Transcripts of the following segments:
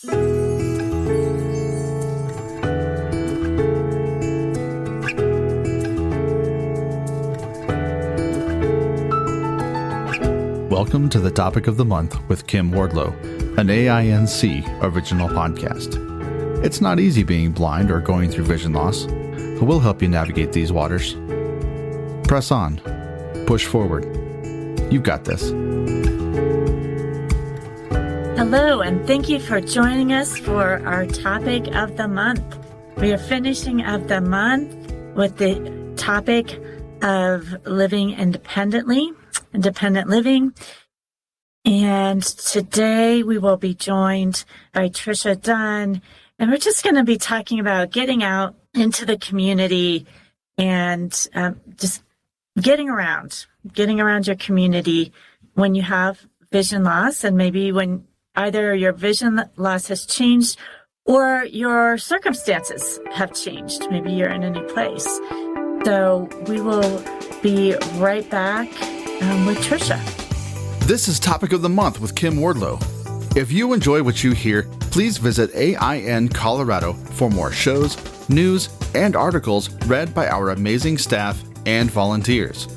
Welcome to the Topic of the Month with Kim Wardlow, an AINC original podcast. It's not easy being blind or going through vision loss, but we'll help you navigate these waters. Press on. Push forward. You've got this. Hello, and thank you for joining us for our Topic of the Month. We are finishing up the month with the topic of living independently, independent living. And today we will be joined by Tricia Dunn, and we're just going to be talking about getting out into the community and just getting around your community when you have vision loss, and maybe when either your vision loss has changed or your circumstances have changed. Maybe you're in a new place. So we will be right back with Tricia. This is Topic of the Month with Kim Wardlow. If you enjoy what you hear, please visit AIN Colorado for more shows, news, and articles read by our amazing staff and volunteers.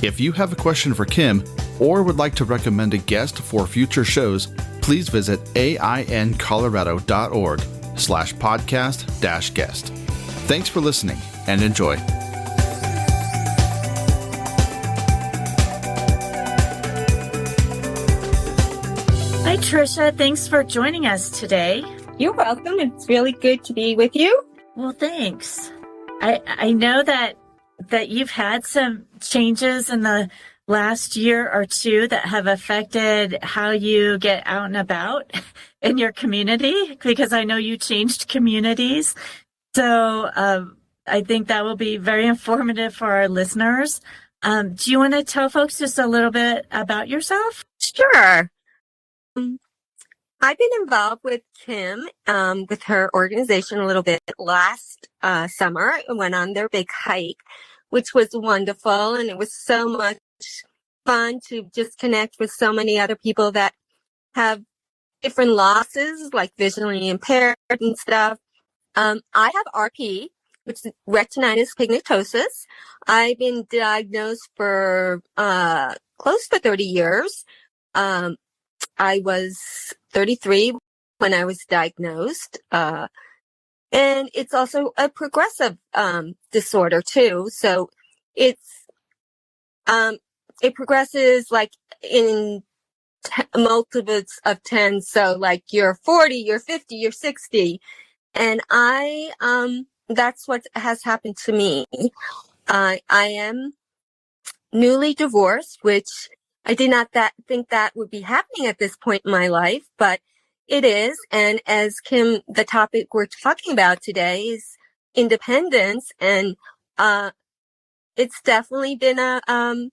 If you have a question for Kim or would like to recommend a guest for future shows, please visit aincolorado.org/podcast-guest. Thanks for listening and enjoy. Hi, Tricia. Thanks for joining us today. You're welcome. It's really good to be with you. Well, thanks. I know that you've had some changes in the last year or two that have affected how you get out and about in your community, because I know you changed communities. So I think that will be very informative for our listeners. Do you want to tell folks just a little bit about yourself? Sure. I've been involved with Kim, with her organization a little bit last summer. I went on their big hike, which was wonderful. And it was so much fun to just connect with so many other people that have different losses, like visually impaired and stuff. I have RP, which is retinitis pigmentosus. I've been diagnosed for close to 30 years. I was 33 when I was diagnosed. And it's also a progressive disorder too. So it progresses like in multiples of 10. So like you're 40, you're 50, you're 60. And that's what has happened to me. I am newly divorced, which I did not think that would be happening at this point in my life, but it is. And as Kim, the topic we're talking about today is independence. And it's definitely been a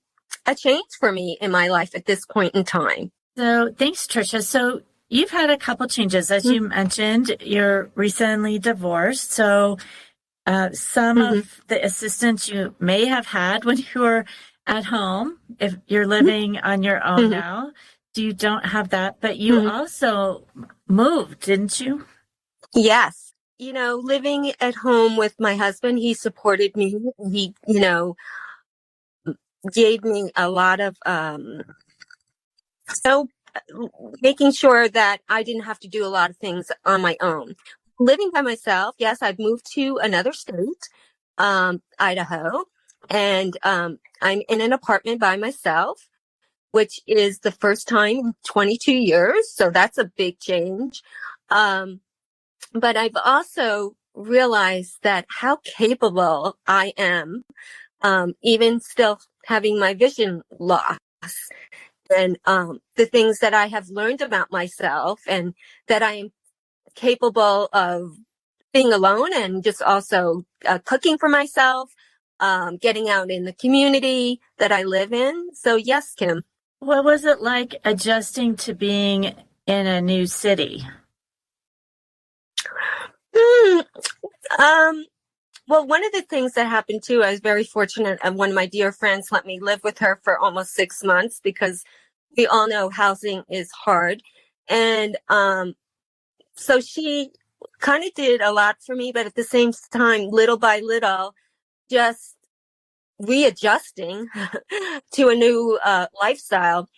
change for me in my life at this point in time. So thanks, Tricia. So you've had a couple changes. As you mentioned, you're recently divorced. So some of the assistance you may have had when you were at home, if you're living on your own now, you don't have that, but you also moved, didn't you? Yes. You know, living at home with my husband, he supported me. He, gave me a lot of, making sure that I didn't have to do a lot of things on my own. Living by myself, yes, I've moved to another state, Idaho, and I'm in an apartment by myself, which is the first time in 22 years. So that's a big change. But I've also realized that how capable I am, even still having my vision loss, and the things that I have learned about myself, and that I am capable of being alone and just also cooking for myself, getting out in the community that I live in. So yes, Kim. What was it like adjusting to being in a new city? Well, one of the things that happened too, I was very fortunate, and one of my dear friends let me live with her for almost 6 months, because we all know housing is hard. And so she kind of did a lot for me, but at the same time, little by little, just readjusting to a new lifestyle.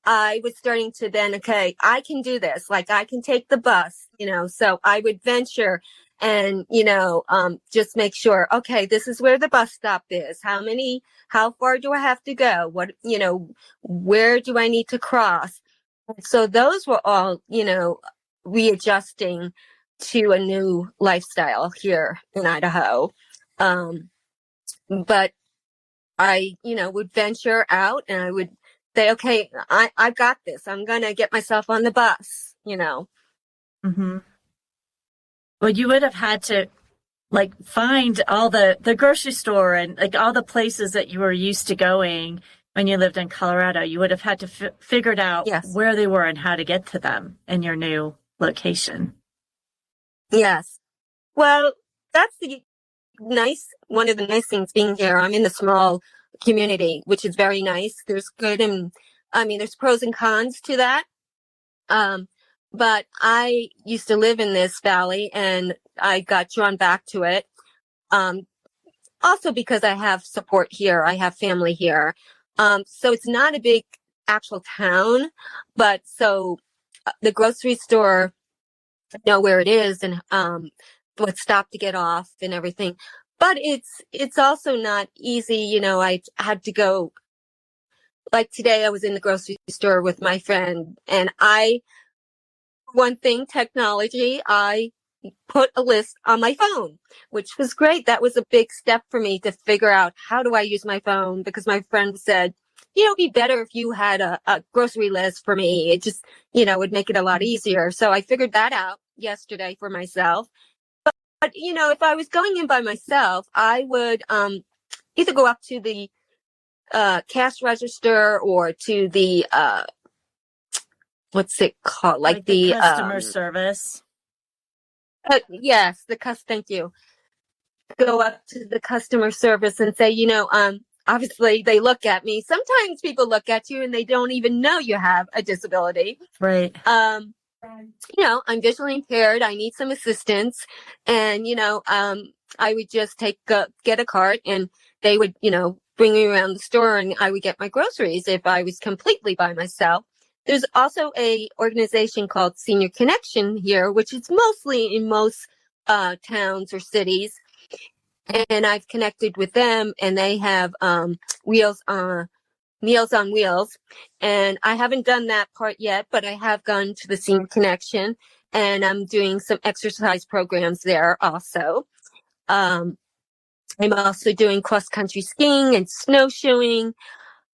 I was starting to then, okay, I can do this. Like I can take the bus, so I would venture and, just make sure, okay, this is where the bus stop is. How far do I have to go? Where do I need to cross? So those were all, readjusting to a new lifestyle here in Idaho. But I, would venture out and I would say, okay, I've got this. I'm going to get myself on the bus. Mm-hmm. Well, you would have had to find all the grocery store and all the places that you were used to going when you lived in Colorado. You would have had to figured out Yes. where they were and how to get to them in your new location. Yes. Well, that's one of the nice things being here. I'm in a small community, which is very nice. There's there's pros and cons to that. But I used to live in this valley and I got drawn back to it. Also because I have support here. I have family here. So it's not a big actual town, but so the grocery store, I know where it is and, what stop to get off and everything. But it's also not easy. I had to go, like today I was in the grocery store with my friend and one thing, technology, I put a list on my phone, which was great. That was a big step for me to figure out how do I use my phone, because my friend said, it'd be better if you had a grocery list for me. It just, would make it a lot easier. So I figured that out yesterday for myself. But if I was going in by myself, I would either go up to the cash register or to the what's it called? Like the customer service. Yes, thank you. Go up to the customer service and say, obviously they look at me. Sometimes people look at you and they don't even know you have a disability. Right. I'm visually impaired. I need some assistance. And, I would just get a cart and they would, bring me around the store and I would get my groceries if I was completely by myself. There's also a organization called Senior Connection here, which is mostly in most towns or cities. And I've connected with them and they have Meals on Wheels. And I haven't done that part yet, but I have gone to the Senior Connection and I'm doing some exercise programs there also. I'm also doing cross-country skiing and snowshoeing.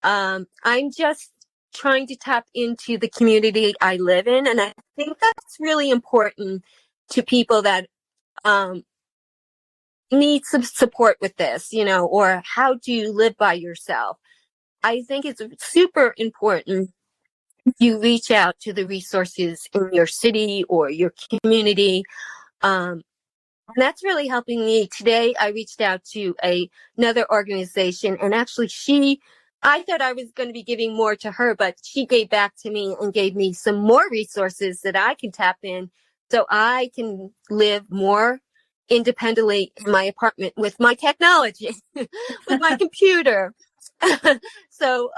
I'm just trying to tap into the community I live in. And I think that's really important to people that need some support with this, or how do you live by yourself? I think it's super important you reach out to the resources in your city or your community. And that's really helping me. Today, I reached out to another organization and actually I thought I was going to be giving more to her, but she gave back to me and gave me some more resources that I can tap in so I can live more independently in my apartment with my technology, with my computer. So,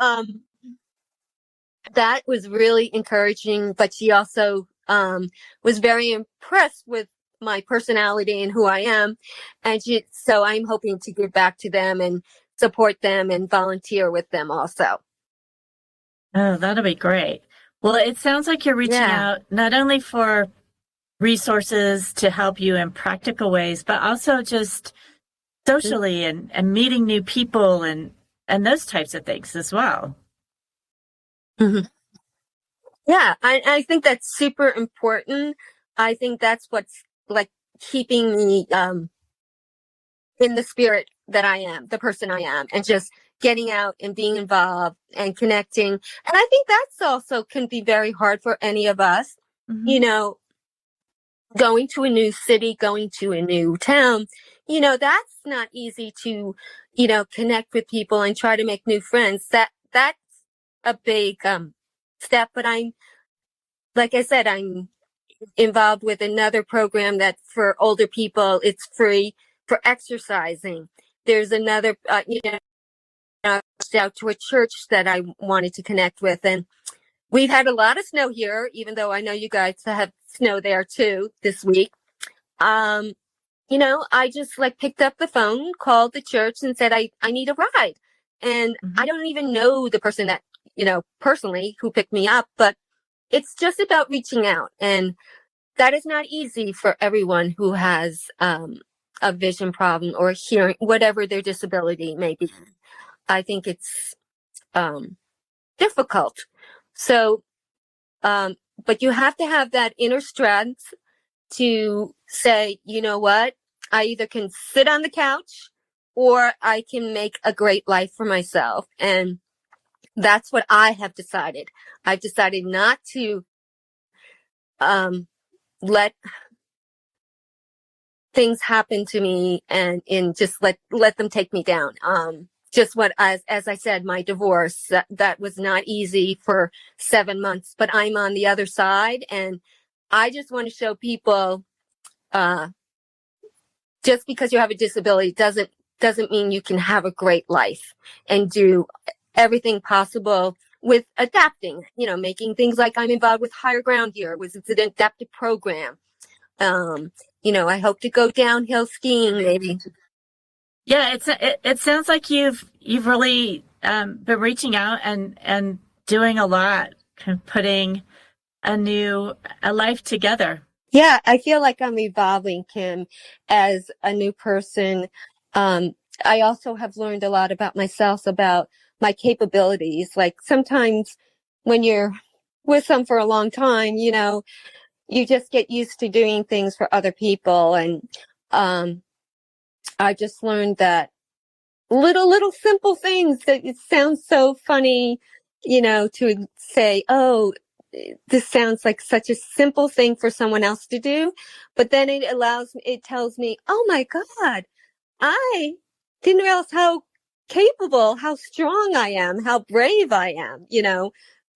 that was really encouraging, but she also, was very impressed with my personality and who I am. And so I'm hoping to give back to them and support them and volunteer with them also. Oh, that'll be great. Well, it sounds like you're reaching out not only for resources to help you in practical ways, but also just socially and meeting new people and those types of things as well. Mm-hmm. Yeah, I think that's super important. I think that's what's keeping me in the spirit that I am, the person I am, and just getting out and being involved and connecting. And I think that's also can be very hard for any of us, going to a new city, going to a new town, that's not easy to, connect with people and try to make new friends. That's a big step, but like I said, I'm involved with another program that for older people, it's free for exercising. There's another, out to a church that I wanted to connect with. And we've had a lot of snow here, even though I know you guys have snow there too this week. I just like picked up the phone, called the church and said, I need a ride. And I don't even know the person that, personally who picked me up, but it's just about reaching out. And that is not easy for everyone who has a vision problem or hearing, whatever their disability may be. I think it's difficult. So, but you have to have that inner strength to say, you know what, I either can sit on the couch or I can make a great life for myself. And that's what I have decided. I've decided not to let things happen to me and just let them take me down. Just what, as I said, my divorce, that was not easy for 7 months, but I'm on the other side. And I just want to show people, just because you have a disability doesn't mean you can have a great life and do everything possible with adapting, making things like I'm involved with Higher Ground here, which is an adaptive program. I hope to go downhill skiing maybe. Yeah, it sounds like you've really been reaching out and doing a lot, kind of putting a life together. Yeah, I feel like I'm evolving, Kim, as a new person. I also have learned a lot about myself, about my capabilities. Like sometimes when you're with them for a long time, you just get used to doing things for other people. And I just learned that little simple things that it sounds so funny, to say, oh, this sounds like such a simple thing for someone else to do. But then it tells me, oh my God, I didn't realize how capable, how strong I am, how brave I am,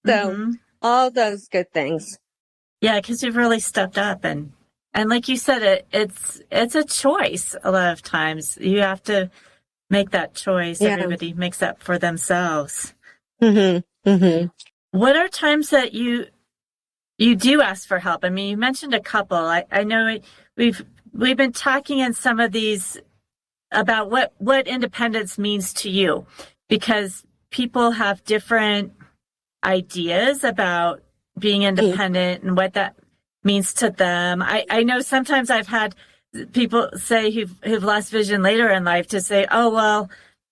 So all those good things. Yeah, because you've really stepped up and like you said, it's a choice. A lot of times you have to make that choice. Yeah. Everybody makes that for themselves. What are times that you do ask for help? I mean, you mentioned a couple. I know we've been talking in some of these about what independence means to you, because people have different ideas about being independent and what that means to them. I know sometimes I've had people say who've lost vision later in life to say, oh, well,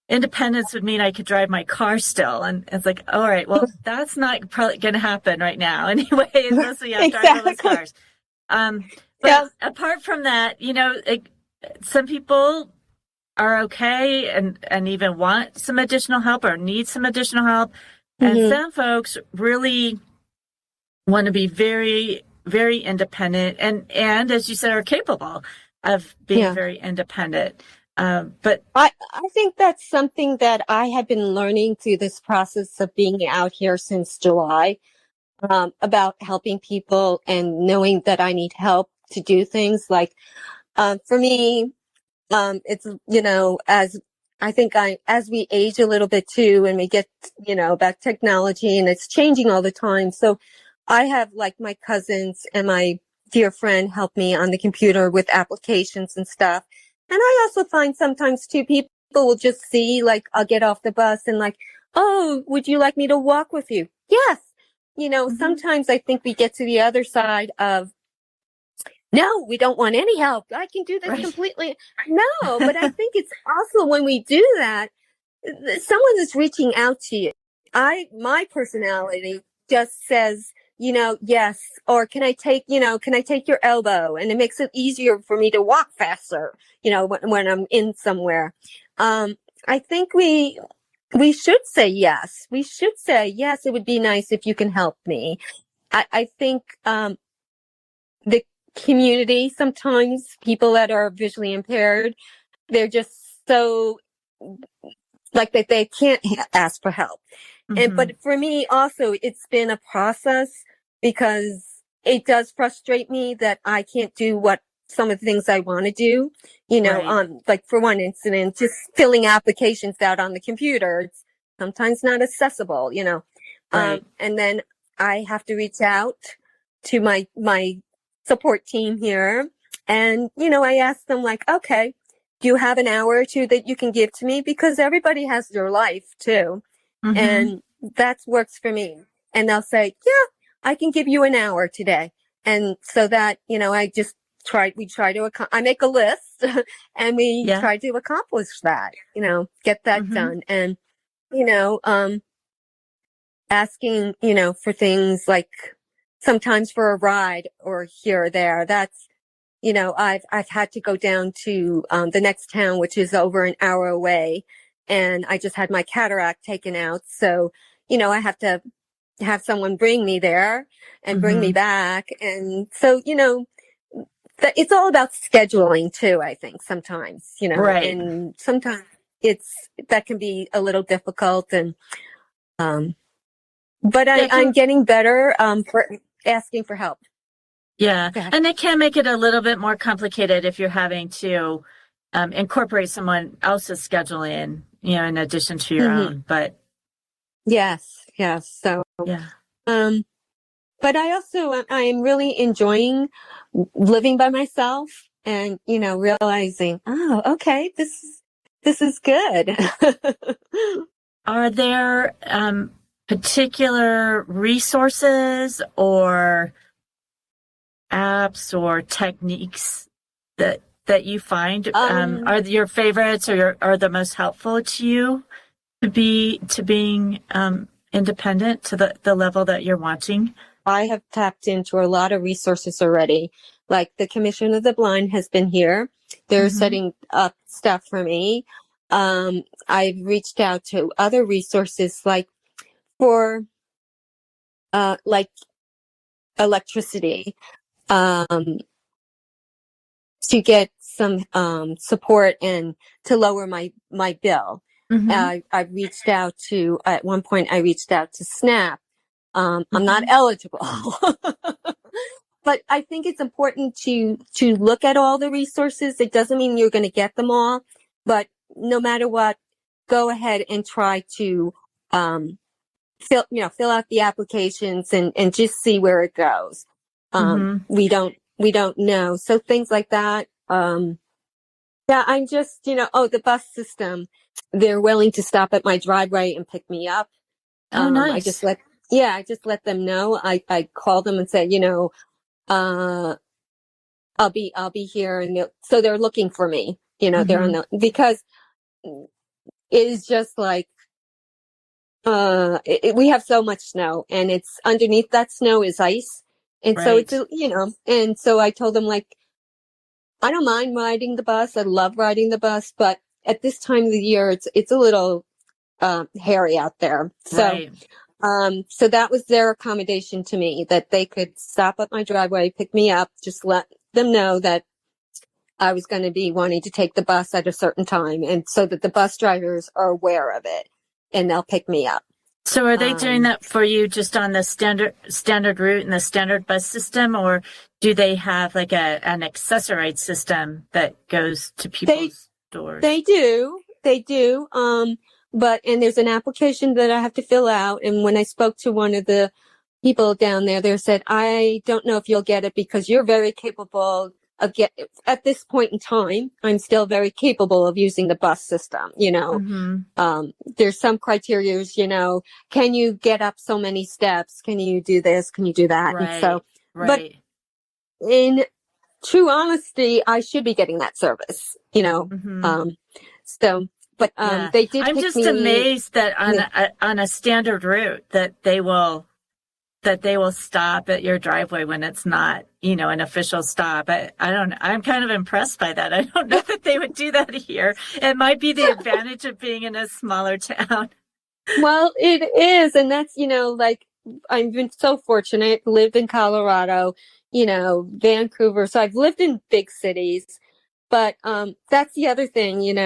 independence would mean I could drive my car still. And it's like, all right, well, that's not probably going to happen right now anyway, unless we have driverless cars. But apart from that, some people are okay and even want some additional help or need some additional help. And some folks really want to be very, very independent and as you said, are capable of being very independent. But I think that's something that I have been learning through this process of being out here since July, about helping people and knowing that I need help to do things. Like, for me, it's, as I think as we age a little bit too, and we get, about technology and it's changing all the time. So I have like my cousins and my dear friend help me on the computer with applications and stuff. And I also find sometimes too, people will just see, like, I'll get off the bus and like, oh, would you like me to walk with you? Yes. Sometimes I think we get to the other side of, no, we don't want any help. I can do this completely. No, but I think it's also when we do that, someone is reaching out to you. My personality just says, yes, or can I take your elbow? And it makes it easier for me to walk faster, when I'm in somewhere. I think we should say yes. We should say, yes, it would be nice if you can help me. I think, the community, sometimes people that are visually impaired, they're just so like that they can't ask for help. But for me also, it's been a process because it does frustrate me that I can't do what some of the things I want to do, Right. like for one incident, just filling applications out on the computer. It's sometimes not accessible. Right. And then I have to reach out to my support team here. And, I ask them like, okay, do you have an hour or two that you can give to me? Because everybody has their life too. Mm-hmm. And that works for me. And they'll say, yeah, I can give you an hour today. And so that, we try to, I make a list and we Yeah. try to accomplish that, get that Mm-hmm. done. And, you know, um, asking, for things like sometimes for a ride or here or there, that's, I've had to go down to, the next town, which is over an hour away. And I just had my cataract taken out. So, I have to have someone bring me there and bring me Mm-hmm. back. And so, it's all about scheduling too, I think sometimes, Right. and sometimes that can be a little difficult um, but Yeah. I'm getting better, for asking for help. Yeah. Okay. And it can make it a little bit more complicated if you're having to incorporate someone else's schedule in, in addition to your Hmm. own. But Yes. Yes. So, yeah. um, but I am really enjoying living by myself and, realizing, oh, okay, this is good. Are there particular resources or apps or techniques that you find Um, are your favorites or are the most helpful to you to being independent to the level that you're wanting? I have tapped into a lot of resources already. Like the Commission of the Blind has been here. They're Mm-hmm. setting up stuff for me. I've reached out to other resources like for, like electricity, um, to get some, support and to lower my bill. Mm-hmm. I've reached out to, at one point I reached out to SNAP. I'm not Mm-hmm. eligible. But I think it's important to look at all the resources. It doesn't mean you're going to get them all, but no matter what, go ahead and try to fill out the applications and just see where it goes. Mm-hmm. We don't know. So things like that. Yeah, I'm just, the bus system, they're willing to stop at my driveway and pick me up. Oh, I just nice. I just let them know. I call them and say, uh, I'll be here. And so they're looking for me, they're on Mm-hmm. because it is just like, we have so much snow and it's underneath that snow is ice. And so Right. and so I told them like, I don't mind riding the bus. I love riding the bus, but at this time of the year, it's a little, hairy out there. So, Right. so that was their accommodation to me, that they could stop at my driveway, pick me up, just let them know that I was going to be wanting to take the bus at a certain time, and so that the bus drivers are aware of it and they'll pick me up. So are they doing Um, that for you just on the standard route and the standard bus system, or do they have like an accessoride system that goes to they people's doors? they do. But and there's an application that I have to fill out, and when I spoke to one of the people down there, they said, I don't know if you'll get it because you're very capable of at this point in time, I'm still very capable of using the bus system, Mm-hmm. there's some criteria, can you get up so many steps? Can you do this? Can you do that? And so, Right. but Right. in true honesty, I should be getting that service, Mm-hmm. um, so, but, Yeah. they did I'm pick just me. amazed that Yeah. on a standard route that they will stop at your driveway when it's not, an official stop. I'm kind of impressed by that. I don't know that they would do that here. It might be the advantage of being in a smaller town. Well, it is. And that's, like I've been so fortunate, lived in Colorado, Vancouver. So I've lived in big cities, but, that's the other thing,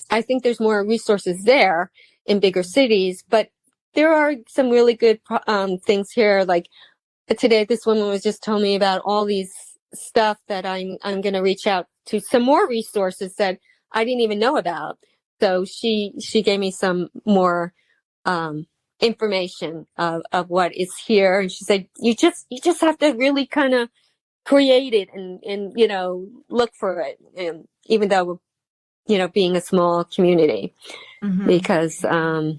I think there's more resources there in bigger cities, but there are some really good, things here. Like, today this woman was just telling me about all these stuff that I'm going to reach out to some more resources that I didn't even know about. So she gave me some more information of what is here, and she said you just have to really kind of create it and look for it, and even though being a small community, because I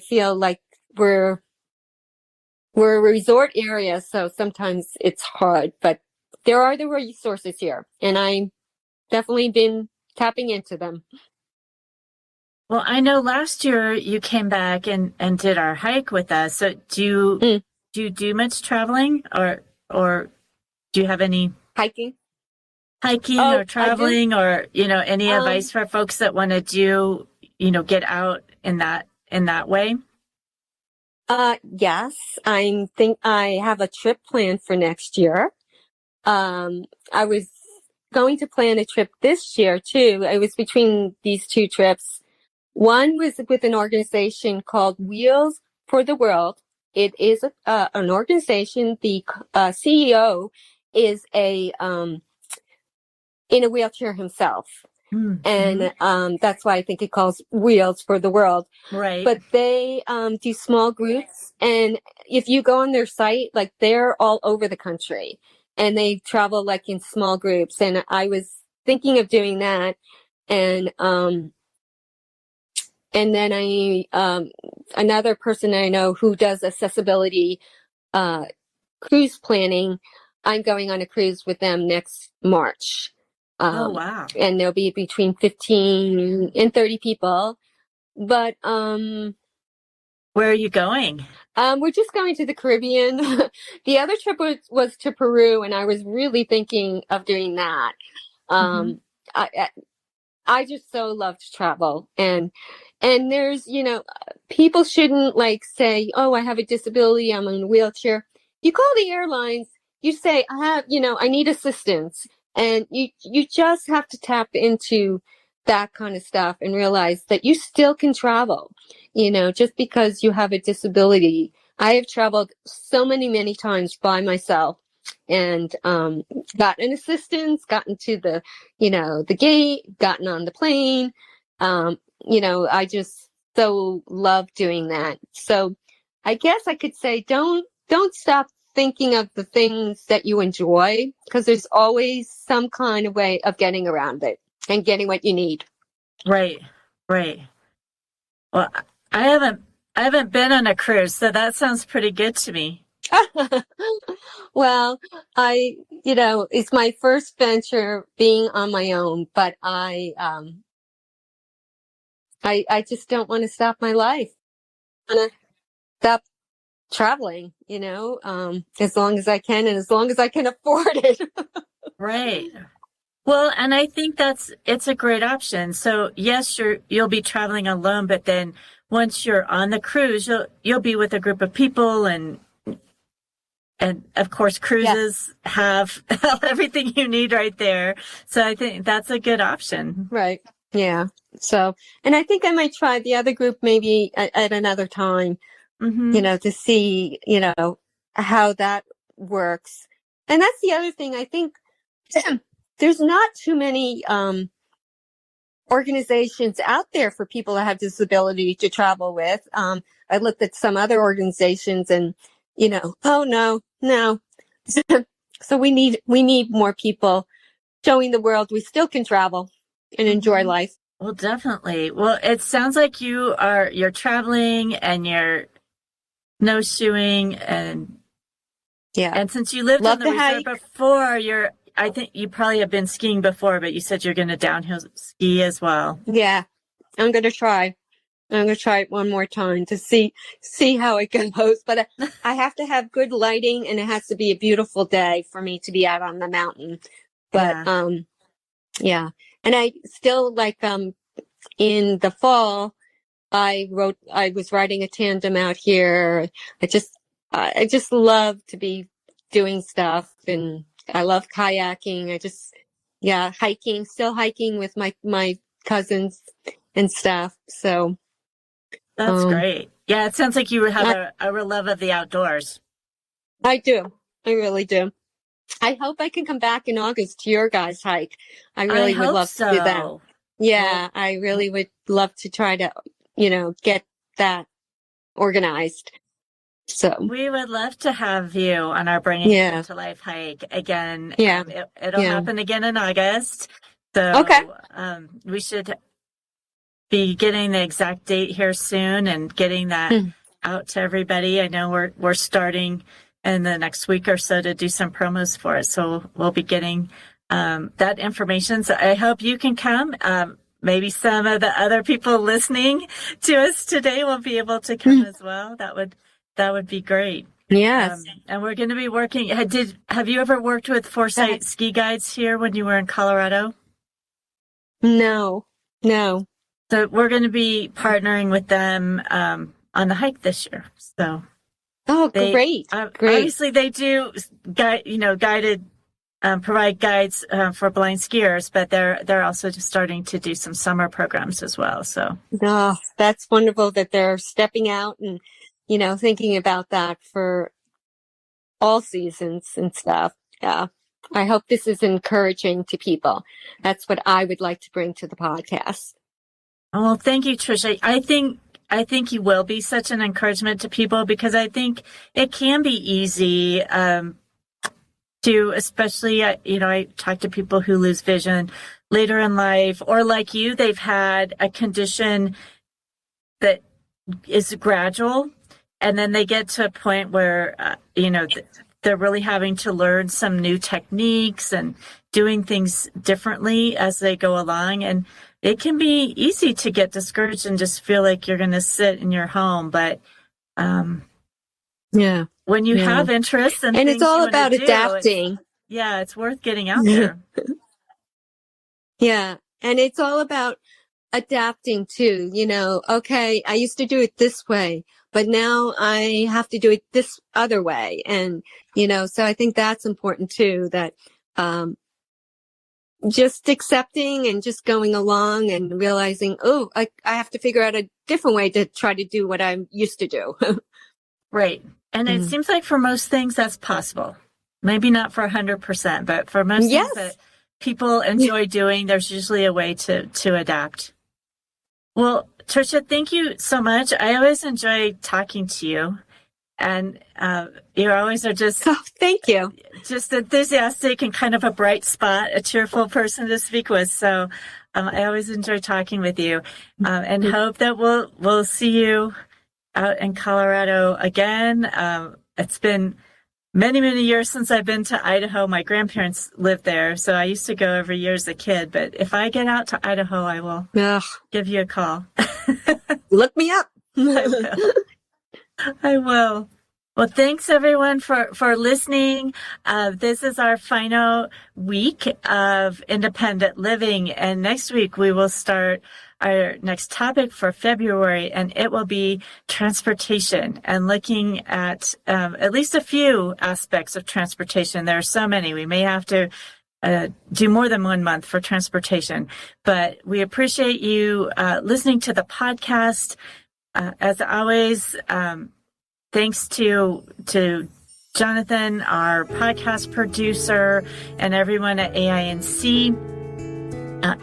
feel like we're a resort area, so sometimes it's hard, but there are the resources here, and I've definitely been tapping into them. Well, I know last year you came back and did our hike with us. So do you do much traveling, or do you have any Hiking or traveling, or any advice for folks that want to do get out in that way? Yes, I have a trip planned for next year. I was going to plan a trip this year too. It was between these two trips. One was with an organization called Wheels for the World. It is an organization. The CEO is in a wheelchair himself. And that's why I think it calls Wheels for the World. Right. But they do small groups, and if you go on their site, like they're all over the country, and they travel like in small groups. And I was thinking of doing that, and then another person I know who does accessibility cruise planning. I'm going on a cruise with them next March. Oh, wow. And there'll be between 15 and 30 people. But where are you going? We're just going to the Caribbean. The other trip was to Peru, and I was really thinking of doing that. I just so love to travel, and there's people shouldn't like say, oh, I have a disability, I'm in a wheelchair. You call the airlines, you say, I need assistance, and you just have to tap into that kind of stuff and realize that you still can travel, just because you have a disability. I have traveled so many times by myself, and gotten assistance, gotten to the gate, gotten on the plane. I just so love doing that. So I guess I could say don't stop thinking of the things that you enjoy, because there's always some kind of way of getting around it and getting what you need. Right. Well, I haven't been on a cruise, so that sounds pretty good to me. Well, it's my first venture being on my own, but I just don't want to stop my life. I want to stop traveling, as long as I can, and as long as I can afford it. Right. Well, and I think it's a great option. So yes, you'll be traveling alone, but then once you're on the cruise, you'll be with a group of people, and of course cruises have everything you need right there. So I think that's a good option. Right. Yeah. So, and I think I might try the other group maybe at another time, to see, how that works. And that's the other thing. I think there's not too many organizations out there for people that have disability to travel with. I looked at some other organizations, and oh no. So we need more people showing the world we still can travel and enjoy life. Well, definitely. Well, it sounds like you're traveling and you're snowshoeing, and since you lived on the resort before, I think you probably have been skiing before, but you said you're going to downhill ski as well. Yeah, I'm going to try. I'm going to try it one more time to see how it goes. But I have to have good lighting, and it has to be a beautiful day for me to be out on the mountain. But yeah. And I still in the fall, I was riding a tandem out here. I just love to be doing stuff, and I love kayaking. Still hiking with my cousins and stuff. So That's great. Yeah, it sounds like you have a real love of the outdoors. I do. I really do. I hope I can come back in August to your guys' hike. I really would love to do that. Yeah, I really would love to try to, get that organized. So we would love to have you on our Bringing It to Life hike again. Yeah. It'll happen again in August. So we should be getting the exact date here soon and getting that out to everybody. I know we're starting in the next week or so to do some promos for it. So we'll be getting that information. So I hope you can come. Maybe some of the other people listening to us today will be able to come as well. That would be great. Yes. And we're going to be working. Have you ever worked with Foresight Ski Guides here when you were in Colorado? No. So we're going to be partnering with them on the hike this year. So. Oh, great. Obviously, they do guided, provide guides for blind skiers, but they're also just starting to do some summer programs as well. So, that's wonderful that they're stepping out and, thinking about that for all seasons and stuff. Yeah. I hope this is encouraging to people. That's what I would like to bring to the podcast. Well, thank you, Tricia. I think you will be such an encouragement to people because I think it can be easy to, especially, I talk to people who lose vision later in life, or like you, they've had a condition that is gradual, and then they get to a point where, they're really having to learn some new techniques and doing things differently as they go along. And it can be easy to get discouraged and just feel like you're going to sit in your home. But when you have interests and it's all about adapting. It's worth getting out there. Yeah. And it's all about adapting too. Okay, I used to do it this way, but now I have to do it this other way. And, so I think that's important too, that, just accepting and just going along and realizing, I have to figure out a different way to try to do what I'm used to do. Right. And it seems like for most things that's possible. Maybe not for 100%, but for most things that people enjoy doing, there's usually a way to adapt. Well, Tricia, thank you so much. I always enjoy talking to you. And you always are just thank you. Just enthusiastic and kind of a bright spot, a cheerful person to speak with. So I always enjoy talking with you, and hope that we'll see you out in Colorado again. It's been many, many years since I've been to Idaho. My grandparents lived there, so I used to go every year as a kid. But if I get out to Idaho, I will give you a call. Look me up. I will. Well, thanks everyone for listening. This is our final week of independent living. And next week we will start our next topic for February, and it will be transportation and looking at least a few aspects of transportation. There are so many. We may have to do more than 1 month for transportation, but we appreciate you listening to the podcast. As always, thanks to Jonathan, our podcast producer, and everyone at AINC.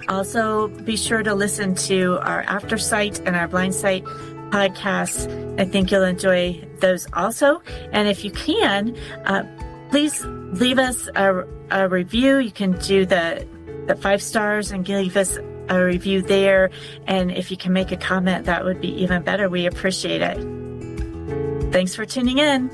Also, be sure to listen to our After Sight and our Blind Sight podcasts. I think you'll enjoy those also. And if you can, please leave us a review. You can do the 5 stars and give us a review there. And if you can make a comment, that would be even better. We appreciate it. Thanks for tuning in.